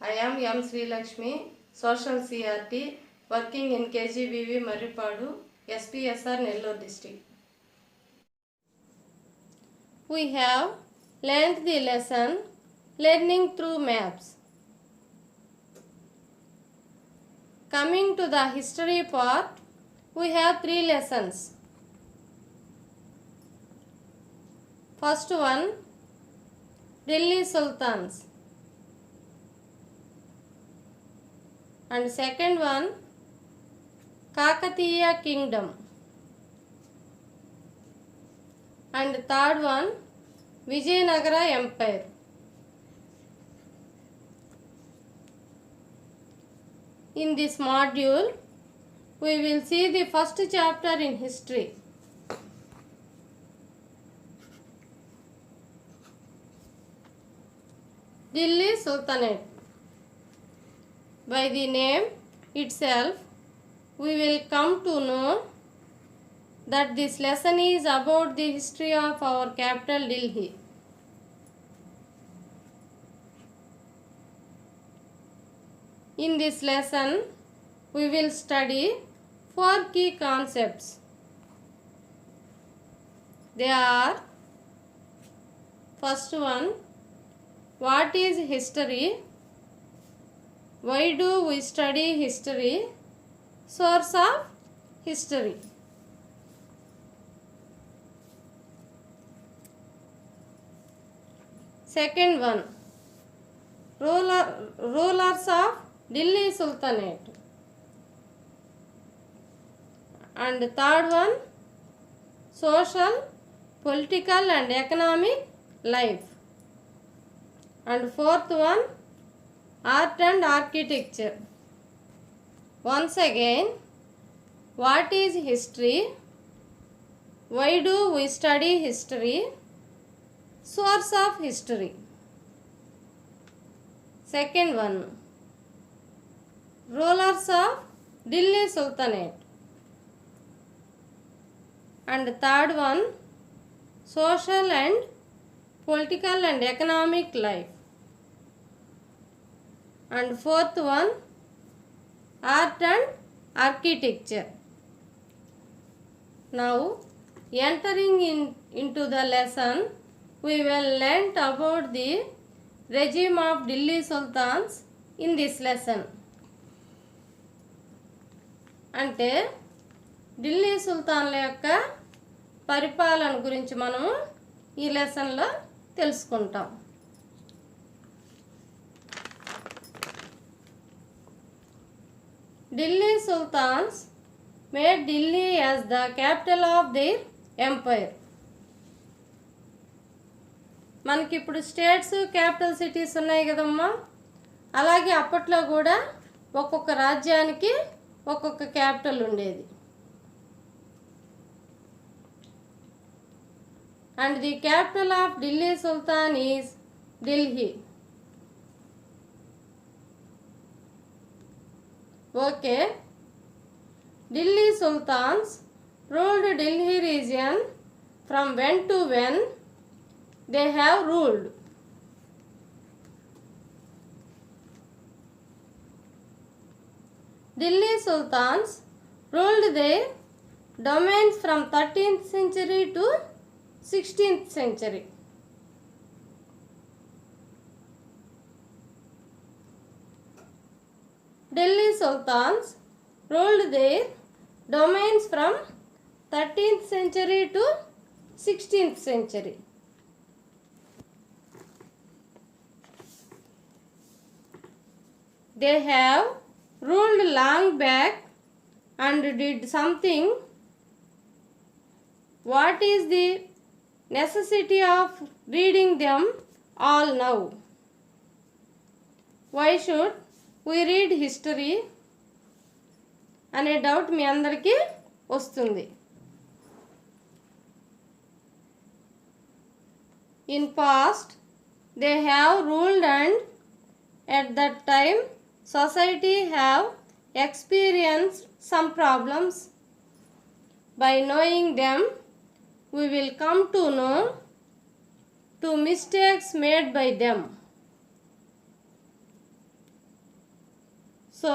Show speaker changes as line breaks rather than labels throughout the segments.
I am M. Sri Lakshmi, Social CRT, working in KGBV Marripadu, SPSR Nellore district. We have learnt the lesson Learning through Maps. Coming to the history part, we have 3 lessons. First one, Delhi Sultans. And second one, Kakatiya Kingdom. And third one, Vijayanagara Empire. In this module, we will see the first chapter in history. Delhi Sultanate. By the name itself, we will come to know that this lesson is about the history of our capital Delhi. In this lesson, we will study 4 key concepts. They are: first one, what is history? Why do we study history? Source of history. Second one, rulers of Delhi Sultanate. And third one, social, political and economic life. And fourth one, art and architecture. Once again, what is history? Why do we study history? Source of history. Second one, rulers of Delhi Sultanate. And third one, social and political and economic life. And fourth one, art and architecture. Now, entering into the lesson, we will learn about the regime of Delhi Sultans in this lesson. అంటే ఢిల్లీ సుల్తాన్ల యొక్క పరిపాలన గురించి మనము ఈ లెసన్లో తెలుసుకుంటాం. Delhi Sultans made Delhi as the capital of their empire. మనకి ఇప్పుడు స్టేట్స్ క్యాపిటల్ సిటీస్ ఉన్నాయి కదమ్మా, అలాగే అప్పట్లో కూడా ఒక్కొక్క రాజ్యానికి ఒక్కొక్క క్యాపిటల్ ఉండేది. And the capital of Delhi Sultan is Delhi. Okay. Delhi Sultans ruled Delhi region from when to when they have ruled. Delhi Sultans ruled their domains from 13th century to 16th century. Delhi Sultans ruled their domains from 13th century to 16th century. They have ruled long back and did something. What is the necessity of reading them all now? Why should we read history అనే doubt మీ అందరికీ వస్తుంది. In past they have ruled and at that time society have experienced some problems. By knowing them, we will come to know to mistakes made by them. So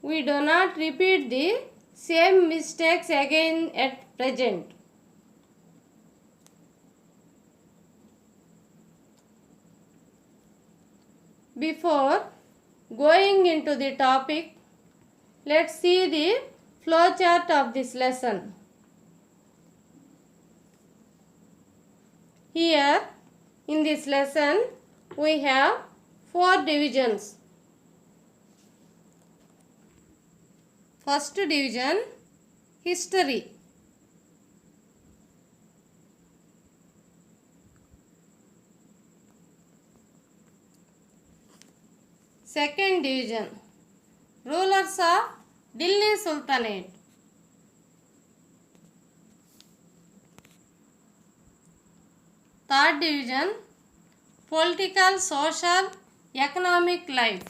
we do not repeat the same mistakes again at present. Before going into the topic, let's see the flowchart of this lesson. Here in this lesson we have 4 divisions. First division, history. Second division, rulers of Delhi Sultanate. Third division, political, social, economic life.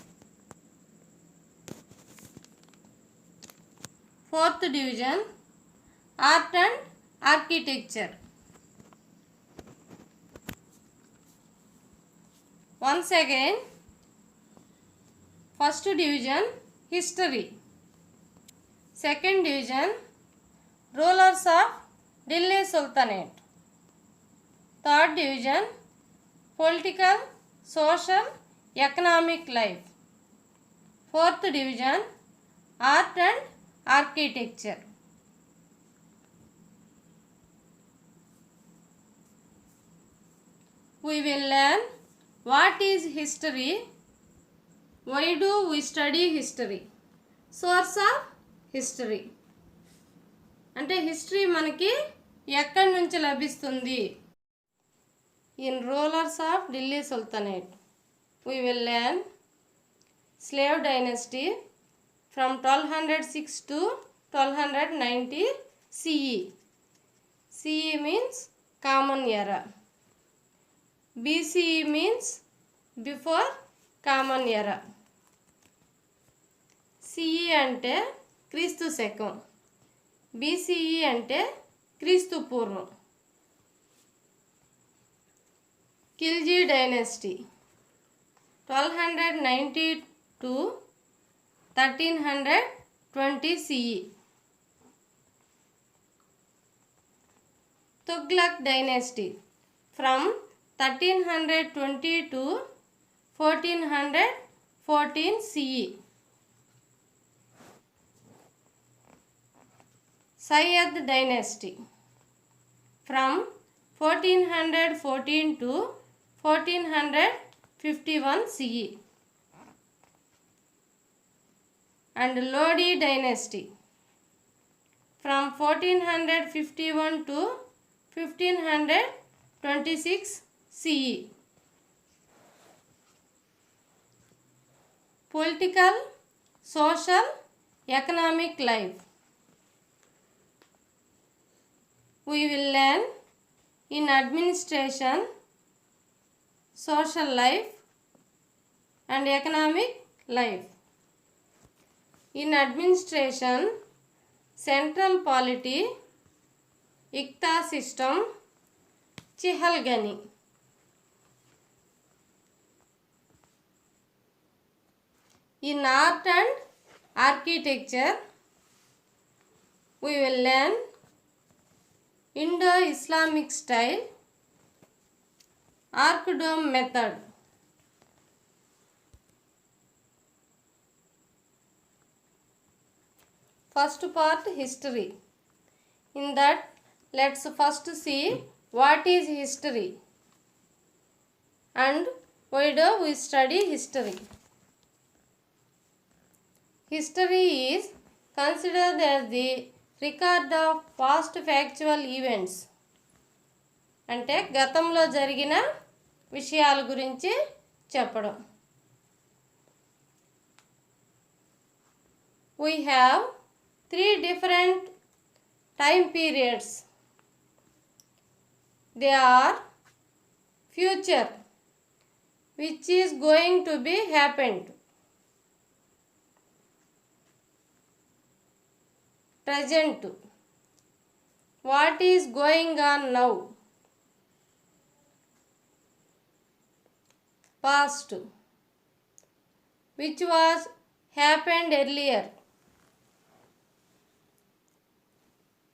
Fourth division, art and architecture. Once again, first division, history. Second division, rulers of Delhi Sultanate. Third division, political, social, economic life. Fourth division, art and architecture. We will learn what is history, why do we study history, source of history. అంటే history మనకి ఎక్కడి నుంచి లభిస్తుంది. In rulers of Delhi Sultanate, we will learn slave dynasty from 1206 to 1290 CE. CE means common era. BCE means before common era. CE అంటే క్రీస్తు శకం, BCE అంటే క్రీస్తు పూర్వం. Khilji dynasty 1290 to 1320 CE. Tughlaq dynasty from 1320 to 1414 CE. Sayyid dynasty from 1414 to 1451 CE. And Lodi dynasty from 1451 to 1526 CE. Political, social, economic life. We will learn in administration, social life and economic life. In administration, central polity, Ikta system, Chihalgani. In art and architecture, we will learn Indo-Islamic style, arc dome method. First part, history. In that, let's first see what is history and why do we study history. History is considered as the record of past factual events. అంటే గతంలో జరిగిన విషయాల గురించి చెప్పడం. We have 3 different time periods. They are future, which is going to be happened. Present, what is going on now. Past, which was happened earlier.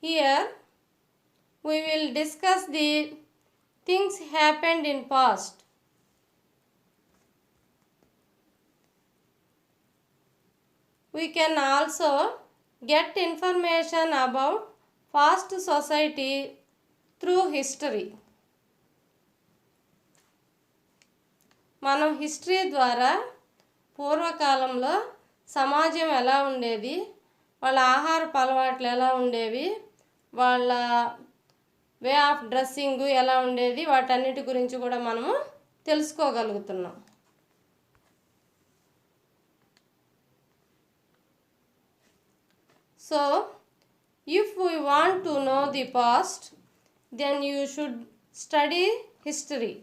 Here we will discuss the things happened in past. We can also get information about past society through history. మనం history ద్వారా పూర్వకాలంలో సమాజం ఎలా ఉండేది, వాళ్ళ ఆహారపు అలవాట్లు ఎలా ఉండేవి, వాళ్ళ వే ఆఫ్ డ్రెస్సింగ్ ఎలా ఉండేది, వాటన్నిటి గురించి కూడా మనము తెలుసుకోగలుగుతున్నాం. So, if we want to know the past, then you should study history.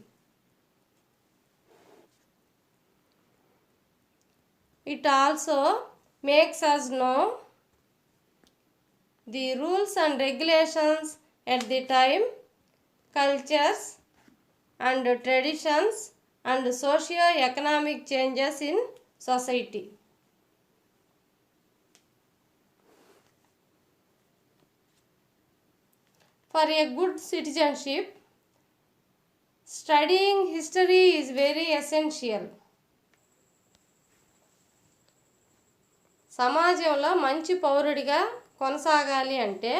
It also makes us know the rules and regulations at the time, cultures and traditions and socio-economic changes in society. For a good citizenship, studying history is very essential. సమాజంలో మంచి పౌరుడిగా కొనసాగాలి అంటే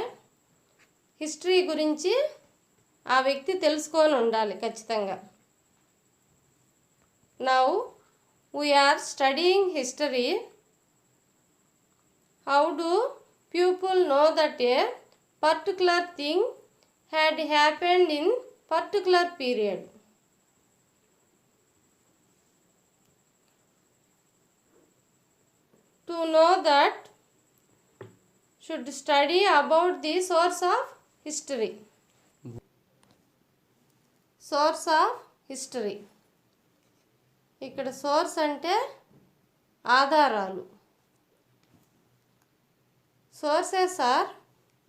history గురించి ఆ వ్యక్తి తెలుసుకొని ఉండాలి ఖచ్చితంగా. Now we are studying history. How do people know that a particular thing had happened in particular period? To know that, should study about the source of history. Source of history. ఇక్కడ source అంటే ఆధారాలు. Sources are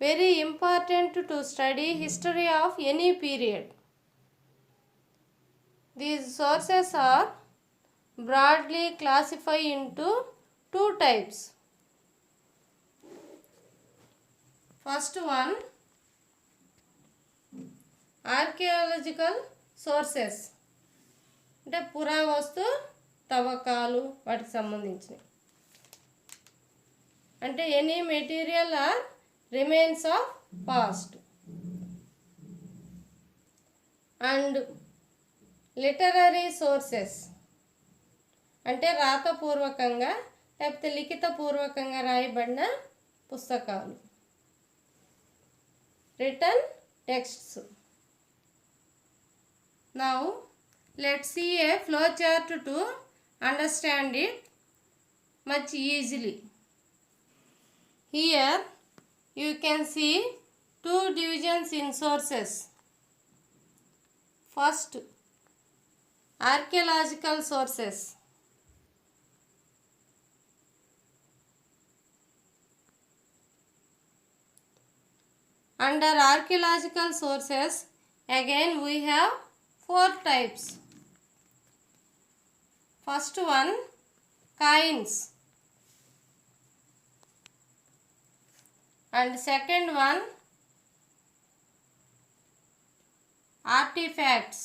very important to study history of any period. These sources are broadly classified into two types. First one, archaeological sources. అంటే పురావస్తు తవ్వకాలు వాటికి సంబంధించినవి. అంటే any material or remains of past. And literary sources అంటే రాతపూర్వకంగా లేకపోతే లిఖితపూర్వకంగా రాయబడిన పుస్తకాలు, written texts. Now let's see a flowchart to understand it much easily. Here you can see two divisions in sources. First, archaeological sources. Under archaeological sources, again we have four types. First one, coins. And second one, artifacts.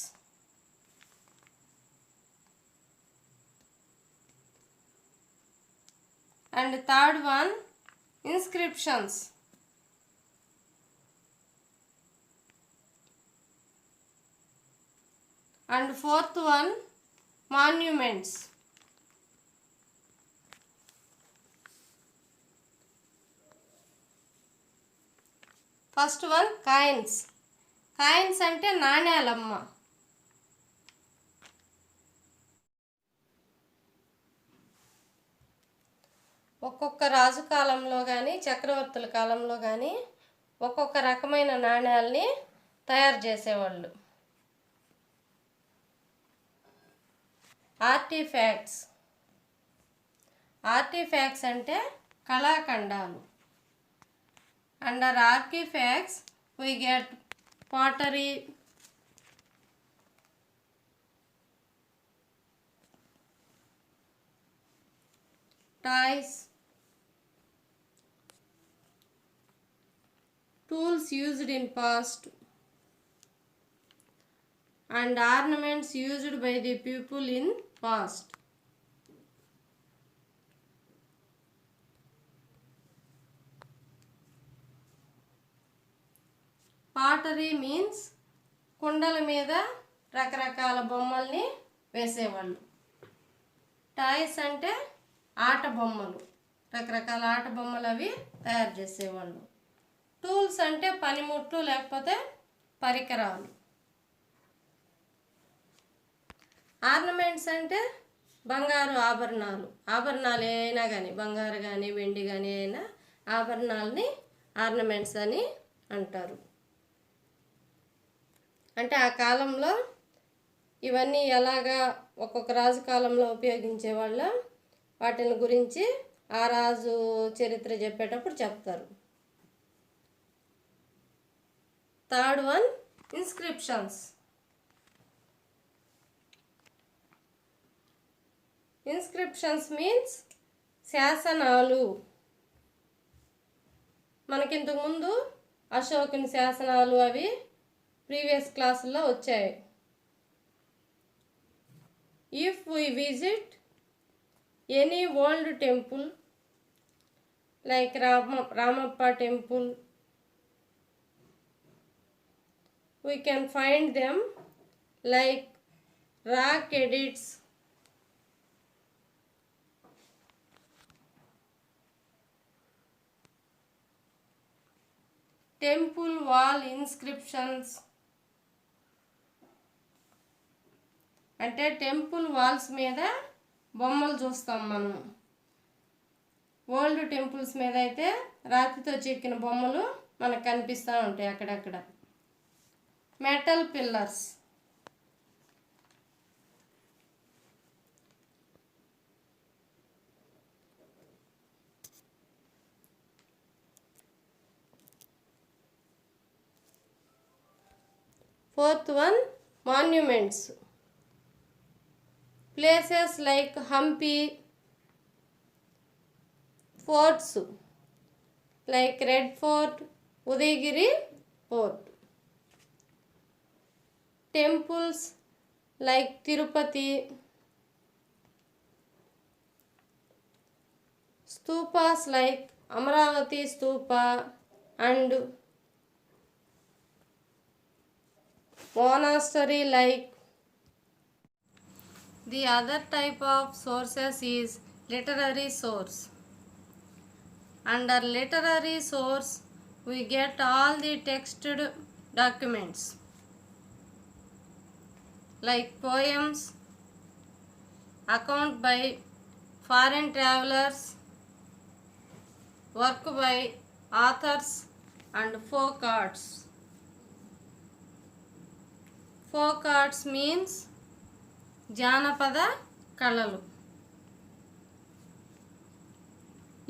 And third one, inscriptions. And fourth one, monuments. First one, coins. Coins అంటే నాణ్యాలమ్మ. ఒక్కొక్క రాజు కాలంలో కానీ చక్రవర్తుల కాలంలో కానీ ఒక్కొక్క రకమైన నాణ్యాలని తయారు చేసేవాళ్ళు. ఆర్టిఫ్యాక్ట్స్. ఆర్టిఫ్యాక్ట్స్ అంటే కళాఖండాలు. Under artefacts we get pottery, toys, tools used in past, and ornaments used by the people in past. Pottery means కుండల మీద రకరకాల బొమ్మల్ని వేసేవాళ్ళు. టాయ్స్ అంటే ఆట బొమ్మలు, రకరకాల ఆట బొమ్మలు అవి తయారు చేసేవాళ్ళు. టూల్స్ అంటే పనిముట్లు లేకపోతే పరికరాలు. ఆర్నమెంట్స్ అంటే బంగారు ఆభరణాలు. ఆభరణాలు అయినా కానీ, బంగారు కానీ వెండి కానీ అయినా ఆభరణాలని ఆర్నమెంట్స్ అని అంటారు. అంటే ఆ కాలంలో ఇవన్నీ ఎలాగా ఒక్కొక్క రాజు కాలంలో ఉపయోగించేవాళ్ళ వాటిని గురించి ఆ రాజు చరిత్ర చెప్పేటప్పుడు చెప్తారు. Third one, inscriptions. Inscriptions means శాసనాలు. మనకింతకుముందు అశోకుని శాసనాలు అవి ప్రీవియస్ క్లాసుల్లో వచ్చాయి. If we visit any old temple like Ramappa temple, we can find them like rock edicts, temple wall inscriptions. అంటే టెంపుల్ వాల్స్ మీద బొమ్మలు చూస్తాం మనం. ఓల్డ్ టెంపుల్స్ మీద అయితే రాతితో చెక్కిన బొమ్మలు మనకు కనిపిస్తూ ఉంటాయి అక్కడక్కడ. Metal pillars. Fourth one, monuments. Places like Hampi, forts like Red Fort, Udayagiri Fort, temples like Tirupati, stupas like Amaravati Stupa and monastery like. The other type of sources is literary source. Under literary source, we get all the texted documents like poems, account by foreign travelers, work by authors, and folk arts. Folk arts means జానపద కళలు.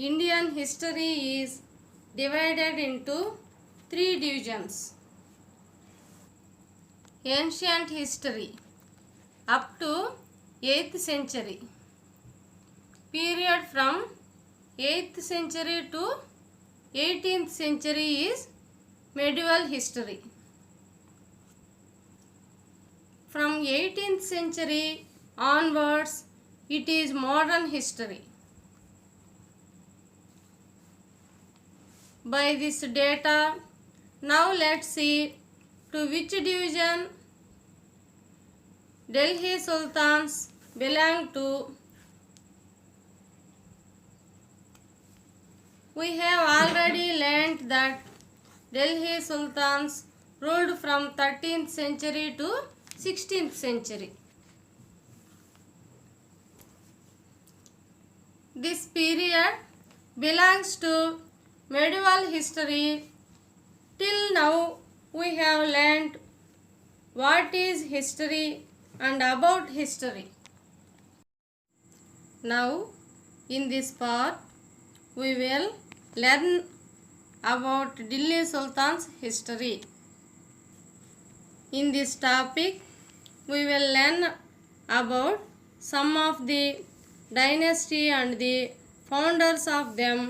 Indian history is divided into 3 divisions. Ancient history up to 8th century. Period from 8th century to 18th century is medieval history. From 18th century onwards, it is modern history. By this data, now let's see to which division Delhi Sultans belong to. We have already learnt that Delhi Sultans ruled from 13th century to 16th century. This period belongs to medieval history. Till now we have learnt what is history and about history. Now in this part we will learn about Delhi Sultan's history. In this topic we will learn about some of the dynasty and the founders of them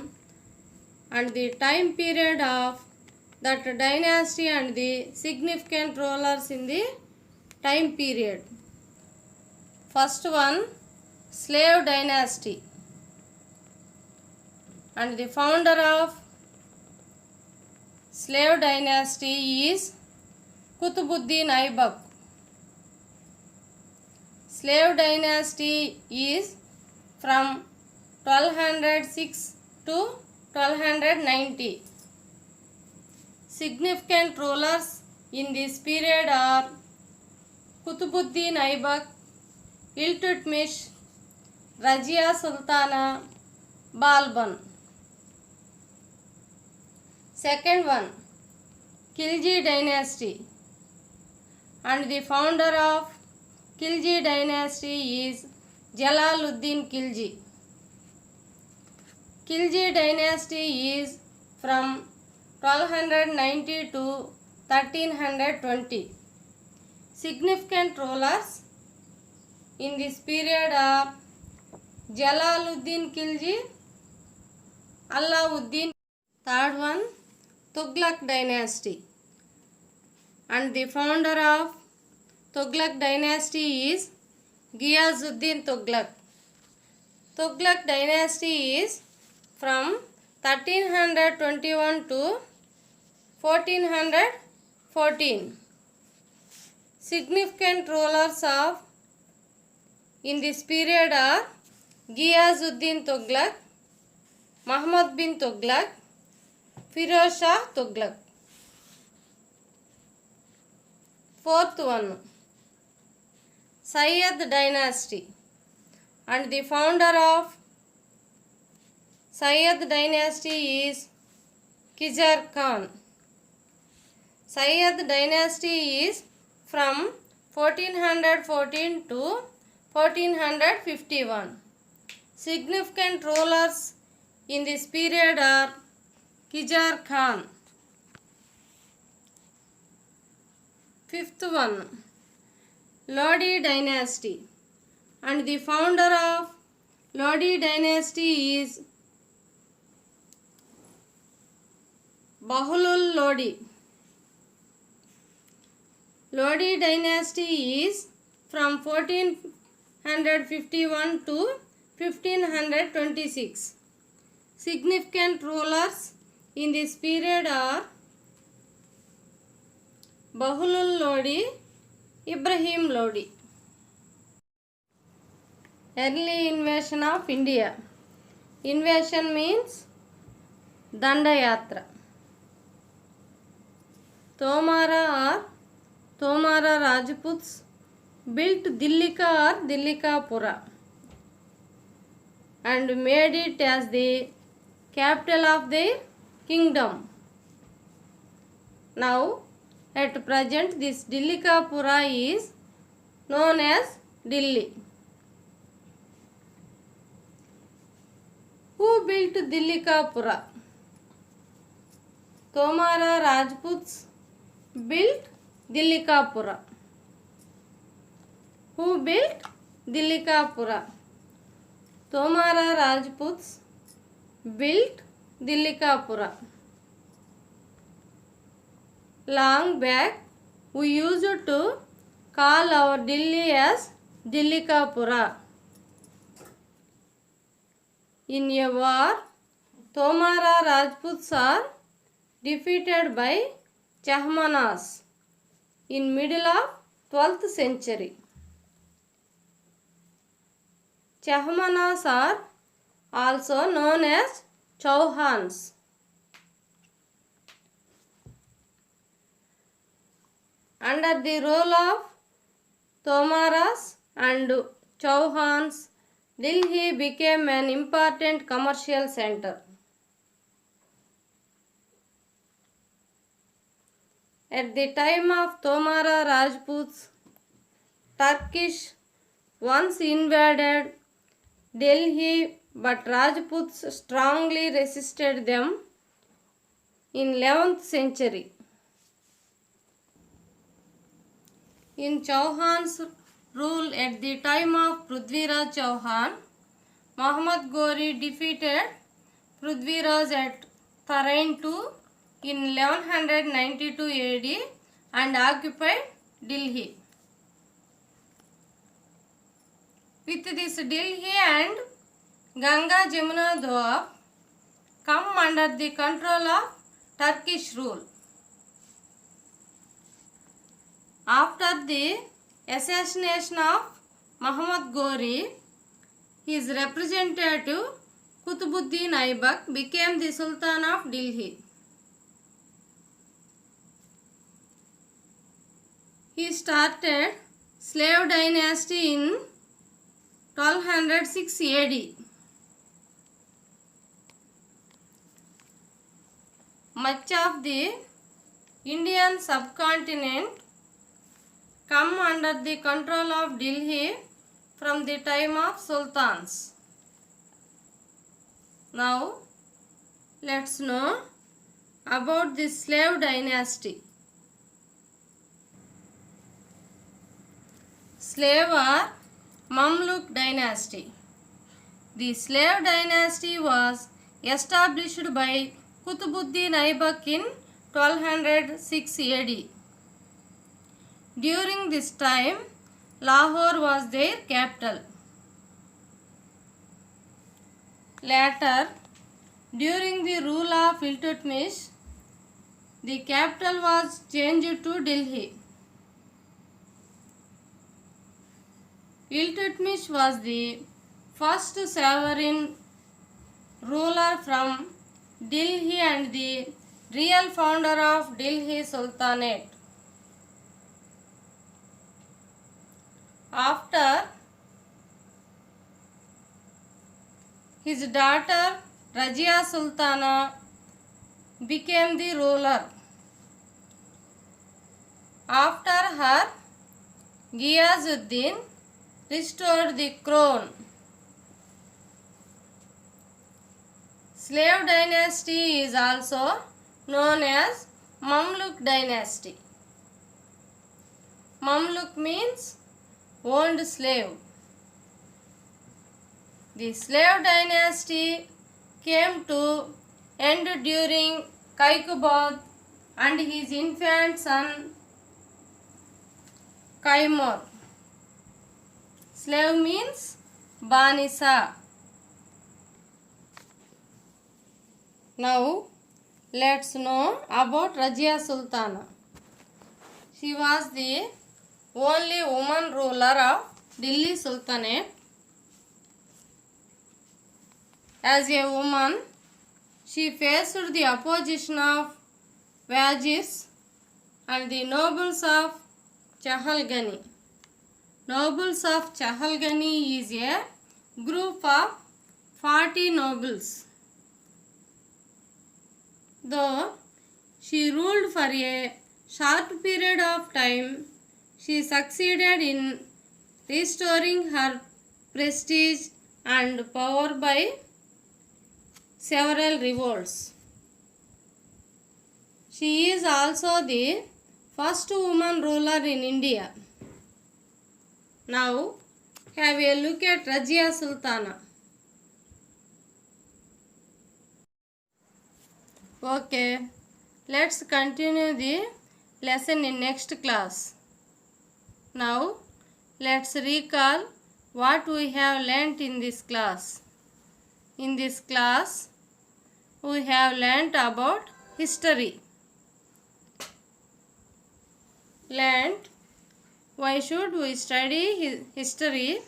and the time period of that dynasty and the significant rulers in the time period. First one, slave dynasty, and the founder of slave dynasty is Qutbuddin Aibak. Slave dynasty is from 1206 to 1290. Significant rulers in this period are Qutbuddin Aibak, Iltutmish, Razia Sultana, Balban. Second one, Khilji dynasty, and the founder of Khilji dynasty is Jalaluddin Khilji. Khilji dynasty is from 1290 to 1320. Significant rulers in this period are Jalaluddin Khilji, Alauddin. Third one, Tughlaq dynasty, and the founder of Tughlaq dynasty is Ghiyazuddin Tughlaq. Tughlaq dynasty is from 1321 to 1414. Significant rulers of in this period are Ghiyazuddin Tughlaq, Muhammad bin Tughlaq, Firoz Shah Tughlaq. Fourth one, Sayyid dynasty, and the founder of Sayyid dynasty is Khizar Khan. Sayyid dynasty is from 1414 to 1451. Significant rulers in this period are Khizar Khan. Fifth one, Lodi dynasty, and the founder of Lodi dynasty is Bahulul Lodi. Lodi dynasty is from 1451 to 1526. Significant rulers in this period are Bahulul Lodi, Ibrahim Lodi. Early invasion of India. Invasion means Dandayatra. Tomara Rajputs built Dillika or Dillikapura and made it as the capital of their kingdom. Now, at present, this Dillikapura is known as Delhi. Who built Dillikapura? Tomara Rajputs built Dillikapura. Who built Dillikapura? Tomara Rajputs built Dillikapura. Long back, we used to call our Delhi as Dillikapura. In a war, Tomara Rajputs are defeated by Chahmanas in middle of 12th century. Chahmanas are also known as Chauhans. Under the rule of Tomaras and Chauhans, Delhi became an important commercial center. At the time of Tomara Rajputs, Turkish once invaded Delhi, but Rajputs strongly resisted them in 11th century. In Chauhan's rule at the time of Prithviraj Chauhan, Muhammad Ghori defeated Prithviraj at Tharain II in 1192 AD and occupied Delhi. With this, Delhi and Ganga Jamuna Doab come under the control of Turkish rule. After the assassination of Muhammad Ghori, his representative Qutbuddin Aibak became the Sultan of Delhi. He started slave dynasty in 1206 AD. Much of the Indian subcontinent come under the control of Delhi from the time of sultans. Now, let's know about the slave dynasty. Slave or Mamluk dynasty. The slave dynasty was established by Qutbuddin Aibak in 1206 AD. During this time, Lahore was their capital. Later, during the rule of Iltutmish, the capital was changed to Delhi. Iltutmish was the first sovereign ruler from Delhi and the real founder of Delhi Sultanate. After his daughter Razia Sultana became the ruler. After her, Ghiyazuddin restored the crown. Slave dynasty is also known as Mamluk dynasty. Mamluk means owned slave. The slave dynasty came to end during Kaikubad and his infant son Kaimur. Slave means Banisa. Now, let's know about Razia Sultana. She was the only woman ruler of Delhi Sultanate. As a woman, she faced the opposition of Wajirs and the nobles of Chahalgani. Nobles of Chahalgani is a group of 40 nobles. Though she ruled for a short period of time, she succeeded in restoring her prestige and power by several revolts. She is also the first woman ruler in India. Now, have a look at Razia Sultana. Okay, let's continue the lesson in next class. Now, let's recall what we have learnt in this class. In this class, we have learnt about history. Learnt why should we study history.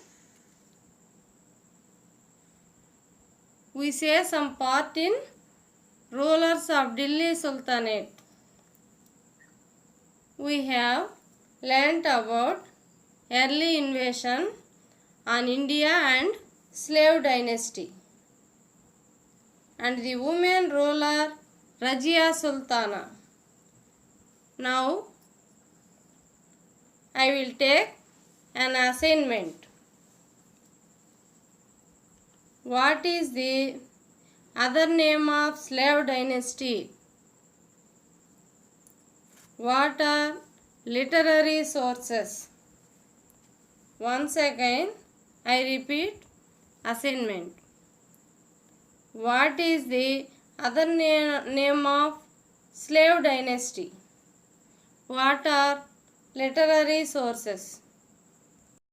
We say some part in rulers of Delhi Sultanate. We have learnt about early invasion on India and slave dynasty and the woman ruler Razia Sultana. Now, I will take an assignment. What is the other name of slave dynasty? What are literary sources? Once again, I repeat, Assignment. What is the other name of slave dynasty? What are literary sources?